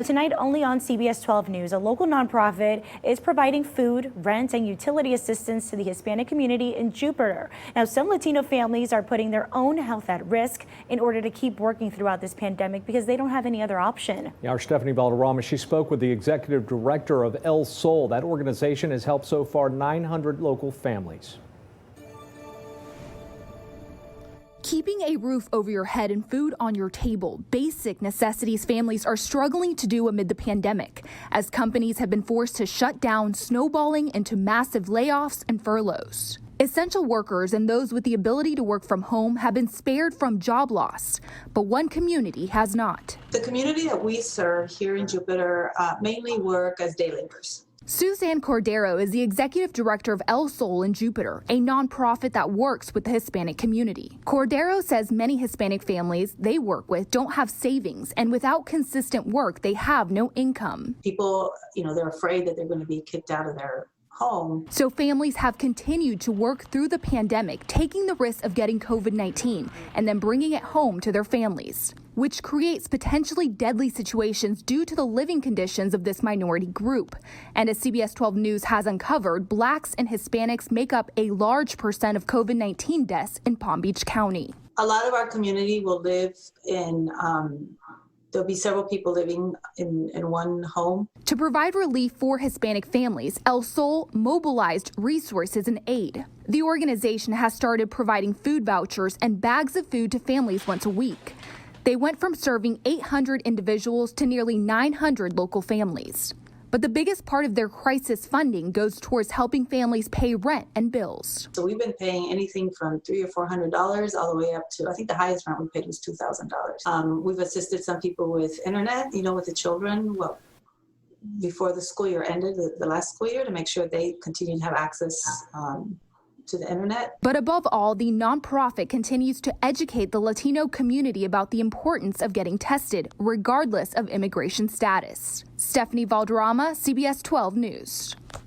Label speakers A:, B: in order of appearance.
A: Tonight, only on CBS 12 News, a local nonprofit is providing food, rent, and utility assistance to the Hispanic community in Jupiter. Now, some Latino families are putting their own health at risk in order to keep working throughout this pandemic because they don't have any other option.
B: Yeah, our Stephanie Valderrama, she spoke with the executive director of El Sol. That organization has helped so far 900 local families.
C: Keeping a roof over your head and food on your table, basic necessities families are struggling to do amid the pandemic, as companies have been forced to shut down, snowballing into massive layoffs and furloughs. Essential workers and those with the ability to work from home have been spared from job loss, but one community has not.
D: The community that we serve here in Jupiter mainly work as day laborers.
C: Suzanne Cordero is the executive director of El Sol in Jupiter, a nonprofit that works with the Hispanic community. Cordero says many Hispanic families they work with don't have savings, and without consistent work, they have no income.
D: People, they're afraid that they're going to be kicked out of their home.
C: So families have continued to work through the pandemic, taking the risk of getting COVID-19 and then bringing it home to their families, which creates potentially deadly situations due to the living conditions of this minority group. And as CBS 12 News has uncovered, Blacks and Hispanics make up a large percent of COVID-19 deaths in Palm Beach County.
D: A lot of our community will live in there'll be several people living in one home.
C: To provide relief for Hispanic families, El Sol mobilized resources and aid. The organization has started providing food vouchers and bags of food to families once a week. They went from serving 800 individuals to nearly 900 local families. But the biggest part of their crisis funding goes towards helping families pay rent and bills.
D: So we've been paying anything from $300 or $400 all the way up to, I think the highest rent we paid was $2,000. We've assisted some people with internet, with the children, before the school year ended, the last school year, to make sure they continue to have access to the internet.
C: But above all, the nonprofit continues to educate the Latino community about the importance of getting tested, regardless of immigration status. Stephanie Valderrama, CBS 12 News.